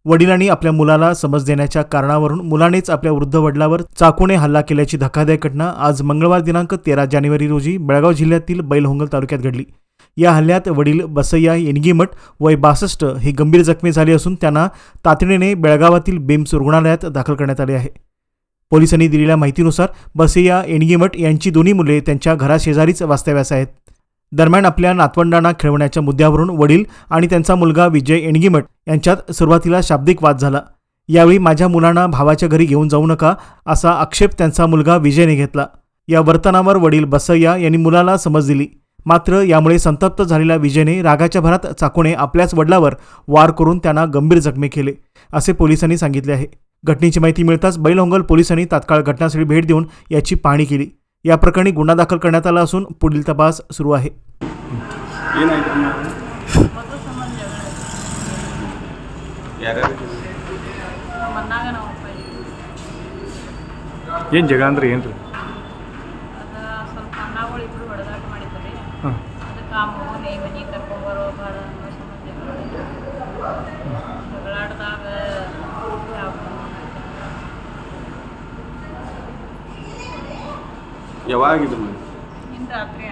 वडिलांनी आपल्या मुलाला समज देण्याच्या कारणावरून मुलानेच आपल्या वृद्ध वडिलावर चाकूने हल्ला केल्याची धक्कादायक घटना आज मंगळवार दिनांक 13 जानेवारी रोजी बेळगाव जिल्ह्यातील बैलहोंगल तालुक्यात घडली। या हल्ल्यात वडील बसय्या येणगीमठ वय 62 हे गंभीर जखमी झाले असून त्यांना तातडीने बेळगावातील बेम्स रुग्णालयात दाखल करण्यात आले आहे। पोलिसांनी दिलेल्या माहितीनुसार बसय्या येणगीमठ यांची दोन्ही मुले त्यांच्या घराशेजारीच वास्तव्यास आहेत। दरम्यान आपल्या नातवंडांना खेळवण्याच्या मुद्द्यावरून वडील आणि त्यांचा मुलगा विजय येणगीमठ यांच्यात सुरुवातीला शाब्दिक वाद झाला। यावेळी माझ्या मुलांना भावाच्या घरी घेऊन जाऊ नका असा आक्षेप त्यांचा मुलगा विजयने घेतला। या वर्तनावर वडील बसय्या यांनी मुलाला समज दिली, मात्र यामुळे संतप्त झालेल्या विजयने रागाच्या भरात चाकूने आपल्याच वडिलावर वार करून त्यांना गंभीर जखमी केले, असे पोलिसांनी सांगितले आहे। घटनेची माहिती मिळताच बैलहोंगल पोलिसांनी तात्काळ घटनास्थळी भेट देऊन याची पाहणी केली। या प्रकरणी गुन्हा दाखल करण्यात आला असून पुढील तपास सुरू आहे। ಏನು ಜಗಳ ಅಂದ್ರೆ ಏನು ರೀ? ಸ್ವಲ್ಪ ಅಣ್ಣಗಳು ಇಬ್ಬರು ಹೊಡೆದಾಟ ಮಾಡಿದ್ದಾರೆ। ಅದಕ್ಕೆ ಆ ಮಗುನ ಈ ಮನೆಗೆ ಕರ್ಕೊಂಡ್ಬರೋ ಭಾಳ ಜಗಳಾಡ್ದಾಗ ಯಾವಾಗಿದ್ದು ಇಂದು ರಾತ್ರಿ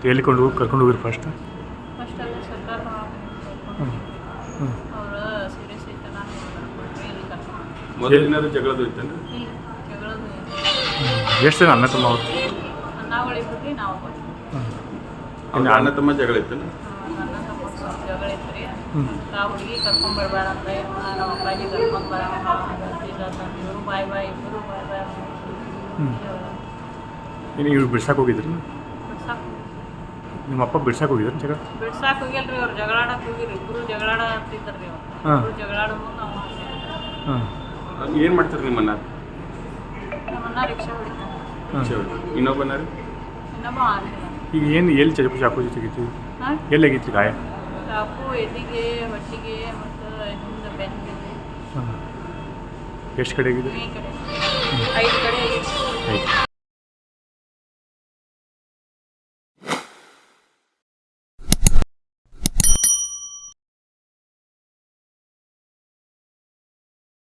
12 ಎಲ್ಲಿ ಕರ್ಕೊಂಡು ಹೋಗಿರಿ ಫಸ್ಟ್ ಅದು ಸರ್ಕಾರ ಅವರು ಸೀರಿಯಸ್ ಐತೆ ನಾನು ಇಲ್ಲಿ ಕರ್ಕೊಂಡು ಮೊದಲು ಏನಾದ್ರು ಜಗಳದು ಇತ್ತೇನು? ಇಲ್ಲ ಜಗಳದು ಎಷ್ಟು ಜನ ಅಣ್ಣ ತಮ್ಮ ಅವ್ರು? ಅಣ್ಣಗಳಿಬ್ಬರಿಗೆ ನಾವು ಅವ್ರ ಅಣ್ಣ ತಮ್ಮ ಜಗಳ ಇತ್ತೇನು? ಅಣ್ಣ ತಮ್ಮ ಸ್ವಲ್ಪ ಜಗಳ ಇತ್ತು ರೀ। ಆ ಹುಡುಗಿ ಕರ್ಕೊಂಡ್ಬರ್ಬೇಡ ಅಂತ ನಮ್ಮ ಅಪ್ಪಾಜಿ ಕರ್ಕೊಂಡು ಇವರು ಬಾಯ್ ಬಾಯ್ ಇಬ್ಬರು ಬಾಯ್ ಬಾಯ್ ಏನು ಇವ್ರು ಬಿಡ್ಸಕ್ಕೆ ಹೋಗಿದ್ರಿ? ಬಿಡ್ಸಾಕ್ ನಿಮ್ಮ ಅಪ್ಪ ಬಿಡ್ಸಕ್ಕೆ ಹೋಗಿದ್ರಿ ಜಗಳ? ಬಿಡ್ಸಾಕ್ ಹೋಗಿಲ್ರಿ, ಅವ್ರು ಜಗಳಾಡಕ್ಕೆ ಹೋಗಿರಿ, ಇಬ್ಬರು ಜಗಳಾಡತ್ತಿದ್ದಾರೆ ರೀ। ಅವ್ರು ಜಗಳಾಡೋದು ನಾವು ಏನು ಮಾಡ್ತಾರೆ ನಿಮ್ಮನ್ನ? ನಮ್ಮನ್ನ ರಿಕ್ಷಾ ಹೊಡಿತಾರೆ, ಇನ್ನೊಬ್ಬನ ರೀ? ಇನ್ನೊಬ್ಬ ಆಗಿಲ್ಲ। ಈಗ ಏನು ಎಲ್ಲಿ ಚಾಕು ತೆಗಿತೀವಿ? ಹಾಂ ಎಲ್ಲಿ ಆಗಿತ್ತು ಗಾಯ? ಚಾಕು ಎದೆಗೆ, ಹೊಟ್ಟಿಗೆ ಮತ್ತು ಹಿಂದೆ ಬೆನ್ನಿಗೆ ಎಷ್ಟು ಕಡೆ ಆಗಿದೆ? ಈ ಕಡೆ 5 ಕಡೆ ಆಗಿದೆ। ಆಯ್ತು।